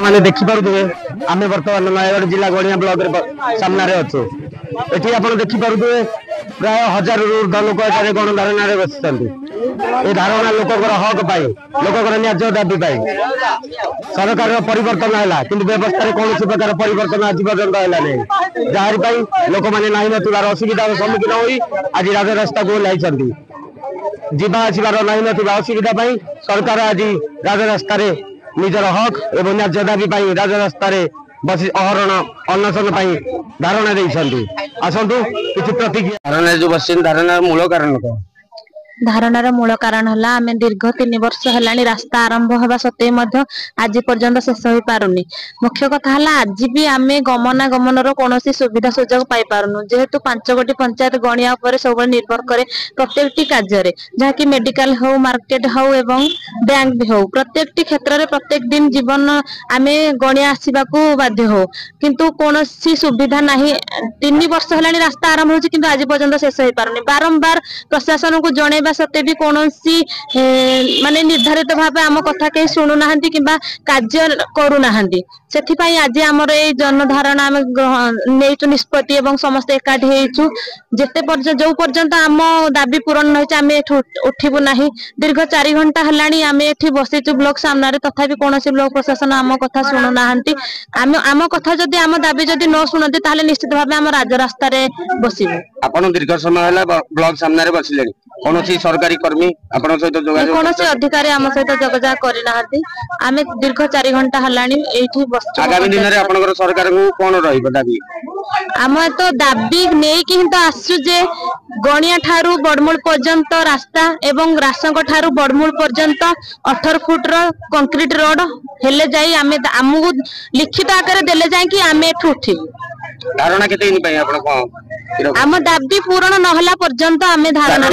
मैंने देखिपे आम बर्तमान नयगढ़ जिला गड़िया ब्लॉक सामने अच्छे ये आप देखिपे प्राय 1000 रु ऊर्ध लोक गणधारणा बस धारणा लोकर हक पाई लोकर न्याय दाबी पाई सरकार परिवर्तन है कि व्यवस्था कौन प्रकार परिवर्तन आज पर्यटन है जहाँ लोक मैंने ना नार असुविधार सम्मुखीन हो आज राजरास्ता को ओह्ल आसबार ना असुविधा सरकार आज राजरास्ता निजर हक एवं न्याय दाबी राजरास्ता बस अहरण अनशन धारणा देते आसतु किसी प्रतिक्रिया धारणा जो बस धारणा मूल कारण कौन धारणार मूल कारण है आम दीर्घ 3 वर्ष है रास्ता आरंभ हवा सत्वे आज पर्यंत शेष हो पारुनी मुख्य कथा है आज भी आम गमनागमन कौन सुविधा सुजोग पाई पारुनु जेहेतु 5 गोटी पंचायत गणिया सब निर्भर करे प्रत्येक कार्य जहाँकि मेडिकल हो मार्केट हो एवं बैंक भी हो प्रत्येक क्षेत्र में प्रत्येक दिन जीवन आम गणिया आसवा बाध्य हो किंतु कौन सुविधा ना 3 वर्ष है रास्ता आरंभ हो आज पर्यंत शेष हो पारुनी बारंबार प्रशासन को जन सत्य भी कौन माने निर्धारित भाव आम कथा कहीं शुणुना कि कार्य करूना से आज आमर ये जनधारणा आम नहीं निष्पत्ति एवं समस्ते एकाठी होते जो पर्यंत आम दाबी पूरण होम उठबू ना दीर्घ 4 घंटा है आम ये बसीचु ब्लॉक सामने तथा कौन ब्लॉक प्रशासन आम कथा शुणुना आम कथा जदि आम दाबी जदि न शुणती निश्चित भाव आम राजरास्ता बसबू आपन दीर्घ समय ब्लॉक सामने बसिले कौन सरकारी कर्मी आपन सहित जोगाजोग कौन अधिकारी आम सहित जोगाजोग करना आम दीर्घ 4 घंटा है आगामी दिन में आपन सरकार को कौन रही दाबी आम तो दाबी नहीं कि तो आसु जे गणिया ठारू बड़मूल पर्यंत रास्ता एवं रासंग ठारू बड़मूल पर्यंत 18 फुट कंक्रीट रोड हेले जाई आमको लिखित आकार देले जाए कि आम एठू उठिबू धारणा केते दिन पई आपन को आम दाबी पूरण नहला पर्यंत आम धारणा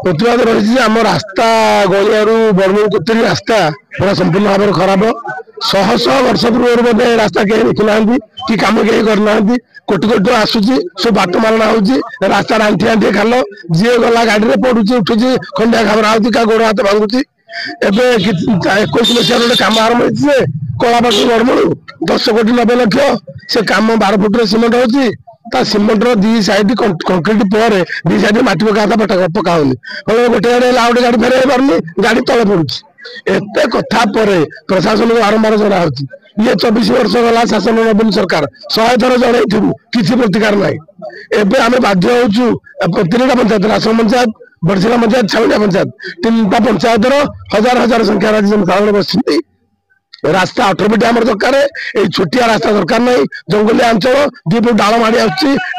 प्रतिवाद रही आम रास्ता गलिया बड़मूल कुतरी रास्ता पूरा संपूर्ण भाव खराब 100 वर्ष पूर्व रास्ता कहीं देखी ना कि कम कहीं करना कोटी कोटी आसूची सब बाट मारणा हो रास्ता आंठी आंठी खाल जी गला गाड़ी में पड़ुची उठुची खंडिया घबरा हो गोड़ हाथ भांगुची एवं 21 मसीह गोटे कम आरंभ हो कलापाटी बड़मूल 10 कोटी 90 लक्ष से कम 12 फुट सिमेंट हो सिमेंट दी साइड कंक्रीट पर दी साइड मटी पका पका होनी गोटे गाड़ी गोटे गाड़ी फेर पारनी गाड़ी तले पड़ुची एत कथा प्रशासन को बारंबार जना ये 24 वर्ष गला शासन नवीन सरकार 100 थर जन किसी प्रतिकार ना एवं आम बाध्य हो 3टा पंचायत रासन पंचायत बड़शिला पंचायत छाउनिया पंचायत 3टा पंचायत 1000 संख्यार आज जनसाधारण बस रास्ता 18 फुट आम दरकार ये छोटिया रास्ता दरकार ना जंगलिया अंचल 2 फुट डाल माड़ी आल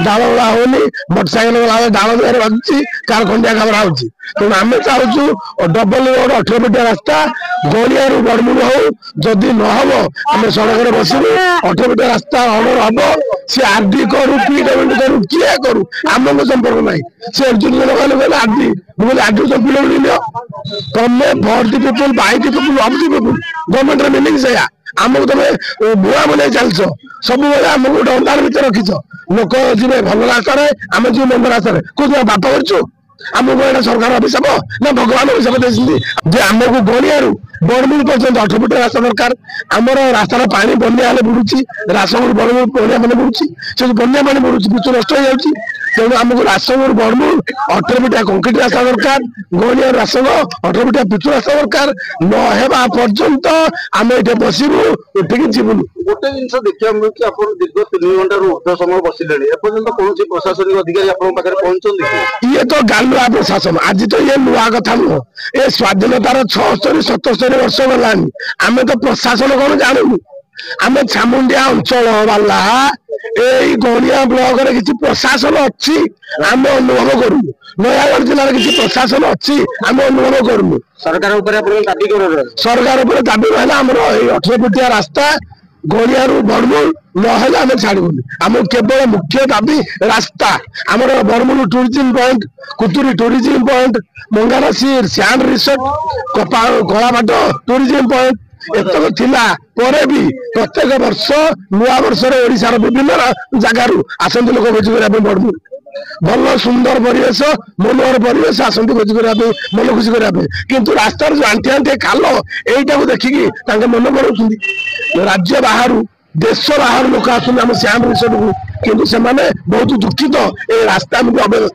गला होनी मोटरसाइकेल गला डाल देह बाजुची कार खंडिया घबरा हो तेणु आम चाहूँ डबल रोड 18 फुटिया रास्ता गड़िया बड़मूल हो जदि न हम आम सड़क बसबू 18 फुटिया रास्ता ऑर्डर हम सी आरडी करू पीडब्ल्यूडी करू किए करू आमको संपर्क ना से कहले आरडी मुझे आरडी तो पीडब्ल्यूडी लियो तमें for the people by the people of the people government meaning से आमको तुम बुआ बन चलछ सब आमको गोटे अंधार भर रखीच लोक जी भल रास्तार आम जी मंद रास्तार कौन बाप कर आमको एटा सरकार अभिशाप ना भगवान अभिशाप दे आमको गणिया बड़मूल पर्यटन 18 फुट रास्ता दरकार आमर रास्तार पानी बन्या बुड़ुची रासन बड़मूल बन्या पानी बुड़ुची से बन्या पानी बुड़ुची पिचु नष्ट हो जाऊँगी तेणु आमको रासन बड़मूल 18 फुटिया कंक्रीट रास्ता दरकार गणिया रासन 18 फुटिया पिचु रास्ता दरकार नहेबा पर्यंत आम ये बसबू उठिक जीवन गोटे जिन देखा मिलूँ कि आप दीर्घ 3 घंटा ऊर्ध समय बसिले एपर्यंत कौन प्रशासनिक अधिकारी आप पहुंचते ये तो गालुआ प्रशासन आज तो ये नुआ कथा नुह ये स्वाधीनतार 76-77 वर्ष गलानी आम तो प्रशासन कौन जानू आम छामुंडिया अंचल वाला यही गणिया ब्लॉक रे किसी प्रशासन अच्छी आम अनुभव करूँ नयागढ़ जिले किसी प्रशासन अच्छी आम अनुभव करूँ सरकार सरकार दाबी रहा आम 18 फुटिया रास्ता गड़िया बड़मूल ना आम छाड़बूनी आम केवल मुख्य दाबी रास्ता आमर Badamul tourism point Kuturi tourism point मंगानसी sand resort Kalapat tourism point एतक थिला परे भी प्रत्येक वर्ष नुआ वर्ष ओडिशार विभिन्न जगार आसती लोक भोजी करने बड़मूल ଭଲ ସୁନ୍ଦର ପରିବେଶ ମନୋହର ପରିବେଶ ଆସନ୍ତି ଭୋଜି କରିବା ପାଇଁ ମନ ଖୁସି କରିବା ପାଇଁ କିନ୍ତୁ ରାସ୍ତାର ଯୋଉ ଆଣ୍ଠି ଆଣ୍ଠି ଖାଲ ଏଇଟାକୁ ଦେଖିକି ତାଙ୍କ ମନ ବଳଉଛନ୍ତି ରାଜ୍ୟ ବାହାରୁ ଦେଶ ବାହାରୁ ଲୋକ ଆସୁଛନ୍ତି ଆମ ଶ୍ୟାମ ରିସୋର୍ଟକୁ କିନ୍ତୁ ସେମାନେ ବହୁତ ଦୁଃଖିତ ଏ ରାସ୍ତା ଏମିତି ଅବ୍ୟବସ୍ଥା